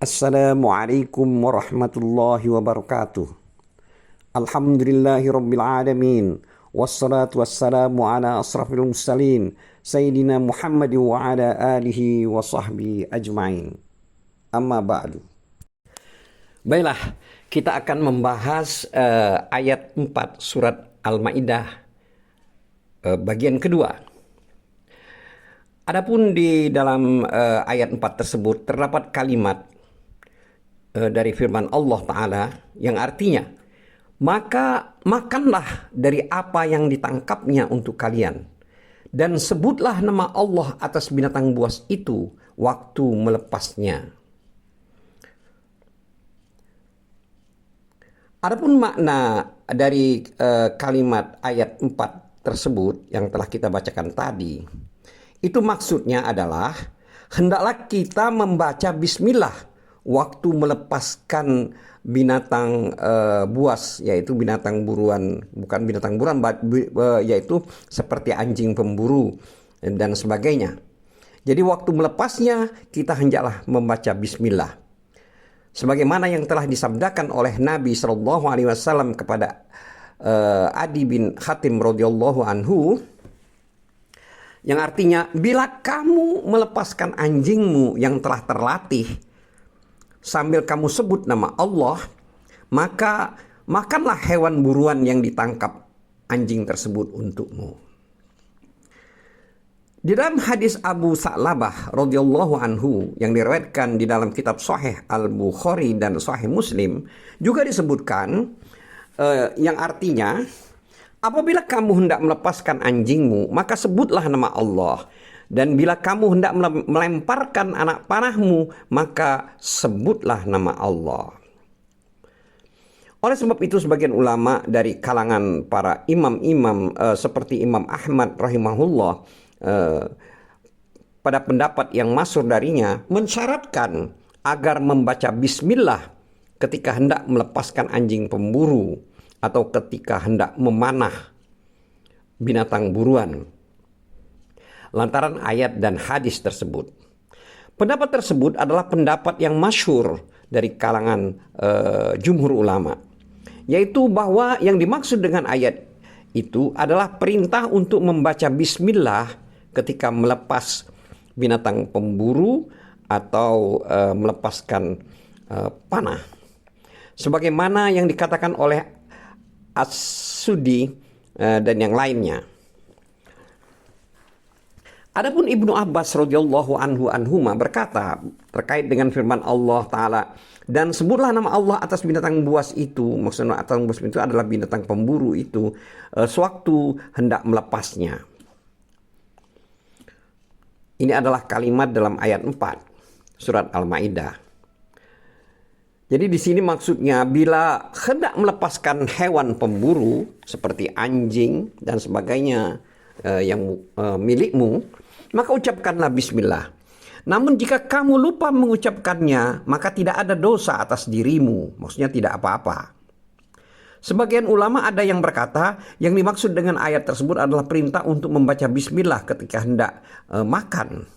Assalamualaikum warahmatullahi wabarakatuh. Alhamdulillahi rabbil alamin. Wassalatu wassalamu ala asrafil mursalin Sayyidina Muhammad wa ala alihi wa sahbihi ajma'in. Amma ba'du. Baiklah, kita akan membahas ayat 4 surat Al-Maidah bagian kedua. Adapun di dalam ayat 4 tersebut terdapat kalimat dari firman Allah Ta'ala yang artinya, maka makanlah dari apa yang ditangkapnya untuk kalian, dan sebutlah nama Allah atas binatang buas itu waktu melepasnya. Adapun makna dari kalimat ayat 4 tersebut yang telah kita bacakan tadi, itu maksudnya adalah hendaklah kita membaca bismillah waktu melepaskan binatang buas, yaitu binatang buruan, bukan binatang buruan, yaitu seperti anjing pemburu dan sebagainya. Jadi waktu melepasnya kita hendaklah membaca bismillah. Sebagaimana yang telah disabdakan oleh Nabi SAW kepada Adi bin Hatim radhiyallahu anhu, yang artinya, bila kamu melepaskan anjingmu yang telah terlatih sambil kamu sebut nama Allah, maka makanlah hewan buruan yang ditangkap anjing tersebut untukmu. Di dalam hadis Abu Sa'labah radhiyallahu anhu yang diriwayatkan di dalam kitab Sahih Al-Bukhari dan Sahih Muslim juga disebutkan yang artinya, apabila kamu hendak melepaskan anjingmu, maka sebutlah nama Allah. Dan bila kamu hendak melemparkan anak panahmu, maka sebutlah nama Allah. Oleh sebab itu, sebagian ulama dari kalangan para imam-imam seperti Imam Ahmad rahimahullah, pada pendapat yang masyhur darinya, mensyaratkan agar membaca bismillah ketika hendak melepaskan anjing pemburu atau ketika hendak memanah binatang buruan, lantaran ayat dan hadis tersebut. Pendapat tersebut adalah pendapat yang masyhur dari kalangan jumhur ulama, yaitu bahwa yang dimaksud dengan ayat itu adalah perintah untuk membaca bismillah ketika melepas binatang pemburu atau melepaskan panah, sebagaimana yang dikatakan oleh As-Sudi dan yang lainnya. Adapun Ibnu Abbas radhiyallahu anhuma berkata terkait dengan firman Allah Ta'ala, dan sebutlah nama Allah atas binatang buas itu, maksudnya atas buas itu adalah binatang pemburu itu, sewaktu hendak melepasnya. Ini adalah kalimat dalam ayat 4 surat Al-Maidah. Jadi di sini maksudnya, bila hendak melepaskan hewan pemburu seperti anjing dan sebagainya yang milikmu, maka ucapkanlah bismillah. Namun jika kamu lupa mengucapkannya, maka tidak ada dosa atas dirimu. Maksudnya tidak apa-apa. Sebagian ulama ada yang berkata, yang dimaksud dengan ayat tersebut adalah perintah untuk membaca bismillah ketika hendak makan.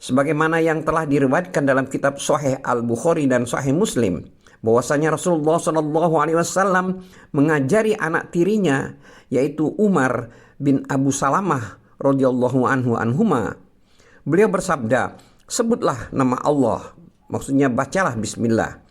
Sebagaimana yang telah diriwayatkan dalam kitab Sahih Al-Bukhari dan Sahih Muslim, bahwasanya Rasulullah SAW mengajari anak tirinya, yaitu Umar bin Abu Salamah radhiyallahu anhuma. Beliau bersabda, sebutlah nama Allah, maksudnya bacalah bismillah,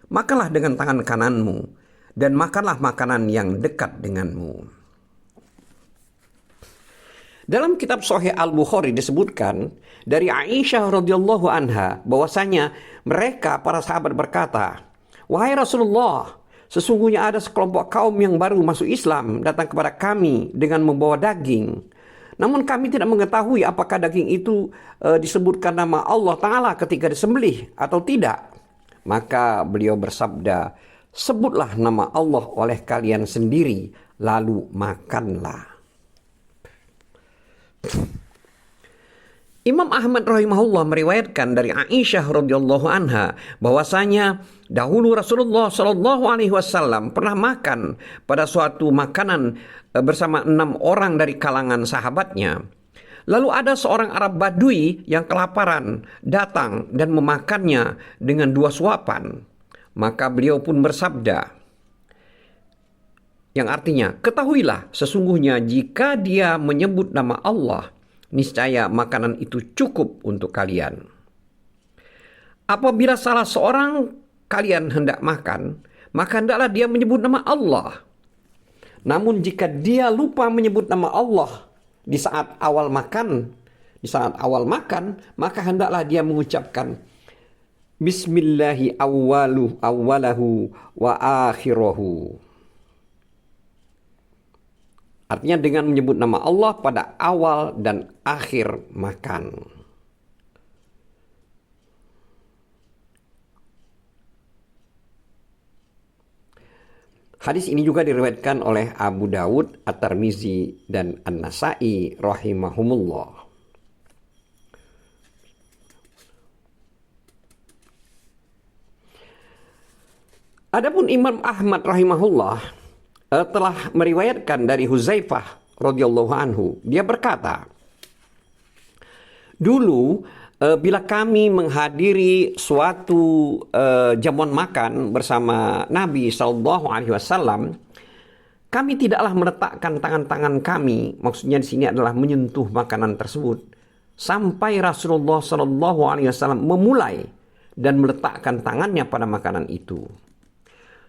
makanlah dengan tangan kananmu, dan makanlah makanan yang dekat denganmu. Dalam kitab Sahih Al-Bukhari disebutkan dari Aisyah radhiyallahu anha bahwasanya mereka para sahabat berkata, wahai Rasulullah, sesungguhnya ada sekelompok kaum yang baru masuk Islam datang kepada kami dengan membawa daging. Namun kami tidak mengetahui apakah daging itu disebutkan nama Allah Ta'ala ketika disembelih atau tidak. Maka beliau bersabda, sebutlah nama Allah oleh kalian sendiri, lalu makanlah. Imam Ahmad rahimahullah meriwayatkan dari Aisyah radhiyallahu anha bahwasanya dahulu Rasulullah Shallallahu alaihi wasallam pernah makan pada suatu makanan bersama 6 orang dari kalangan sahabatnya. Lalu ada seorang Arab Badui yang kelaparan datang dan memakannya dengan 2 suapan. Maka beliau pun bersabda, yang artinya, ketahuilah sesungguhnya jika dia menyebut nama Allah, niscaya makanan itu cukup untuk kalian. Apabila salah seorang kalian hendak makan, maka hendaklah dia menyebut nama Allah. Namun jika dia lupa menyebut nama Allah di saat awal makan, maka hendaklah dia mengucapkan Bismillahi awwalahu wa akhirahu. Artinya dengan menyebut nama Allah pada awal dan akhir makan. Hadis ini juga diriwayatkan oleh Abu Daud, At-Tirmizi, dan An-Nasa'i rahimahumullah. Adapun Imam Ahmad rahimahullah telah meriwayatkan dari Huzaifah radhiyallahu anhu. Dia berkata, dulu bila kami menghadiri suatu jamuan makan bersama Nabi SAW, kami tidaklah meletakkan tangan-tangan kami, maksudnya di sini adalah menyentuh makanan tersebut, sampai Rasulullah SAW memulai dan meletakkan tangannya pada makanan itu.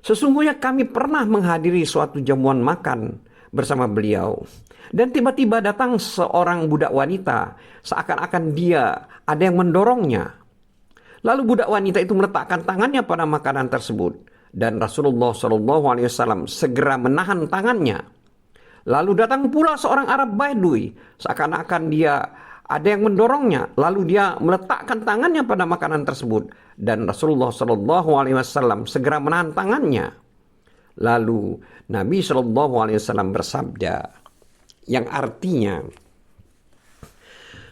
Sesungguhnya kami pernah menghadiri suatu jamuan makan bersama beliau. Dan tiba-tiba datang seorang budak wanita, seakan-akan dia ada yang mendorongnya. Lalu budak wanita itu meletakkan tangannya pada makanan tersebut. Dan Rasulullah SAW segera menahan tangannya. Lalu datang pula seorang Arab Badui, seakan-akan dia ada yang mendorongnya. Lalu dia meletakkan tangannya pada makanan tersebut. Dan Rasulullah SAW segera menahan tangannya. Lalu Nabi SAW bersabda, yang artinya,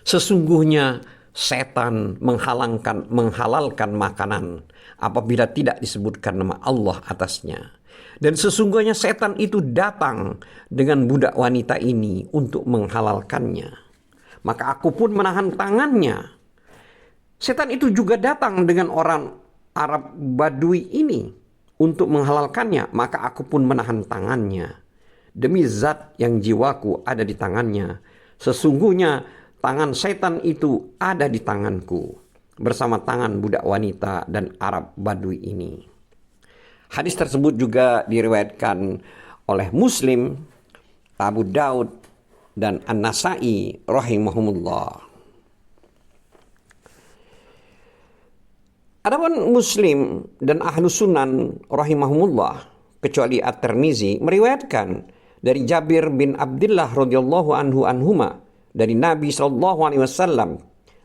sesungguhnya setan menghalalkan makanan apabila tidak disebutkan nama Allah atasnya. Dan sesungguhnya setan itu datang dengan budak wanita ini untuk menghalalkannya. Maka aku pun menahan tangannya. Setan itu juga datang dengan orang Arab Badui ini untuk menghalalkannya. Maka aku pun menahan tangannya. Demi zat yang jiwaku ada di tangannya. Sesungguhnya tangan setan itu ada di tanganku. Bersama tangan budak wanita dan Arab Badui ini. Hadis tersebut juga diriwayatkan oleh Muslim, Abu Daud, dan An-Nasa'i rahimahumullah. Adapun Muslim dan Ahlu Sunan rahimahumullah, kecuali At-Tirmizi, meriwayatkan dari Jabir bin Abdullah radhiyallahu anhuma dari Nabi SAW.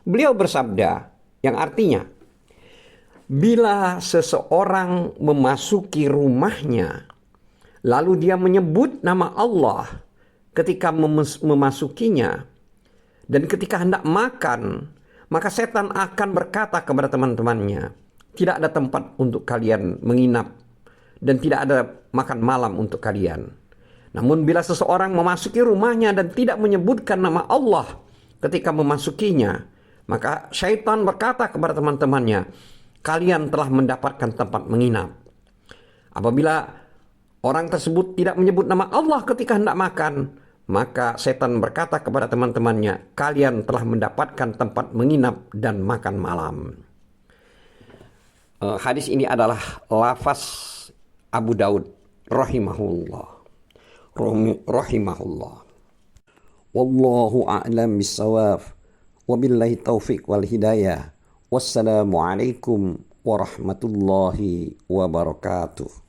Beliau bersabda, yang artinya, bila seseorang memasuki rumahnya, lalu dia menyebut nama Allah ketika memasukinya, dan ketika hendak makan, maka setan akan berkata kepada teman-temannya, tidak ada tempat untuk kalian menginap, dan tidak ada makan malam untuk kalian. Namun bila seseorang memasuki rumahnya dan tidak menyebutkan nama Allah ketika memasukinya, maka syaitan berkata kepada teman-temannya, kalian telah mendapatkan tempat menginap. Apabila orang tersebut tidak menyebut nama Allah ketika hendak makan, maka setan berkata kepada teman-temannya, kalian telah mendapatkan tempat menginap dan makan malam. Hadis ini adalah lafaz Abu Daud rahimahullah. Wallahu a'lam bissawab. Wabillahi taufiq wal hidayah. Wassalamualaikum warahmatullahi wabarakatuh.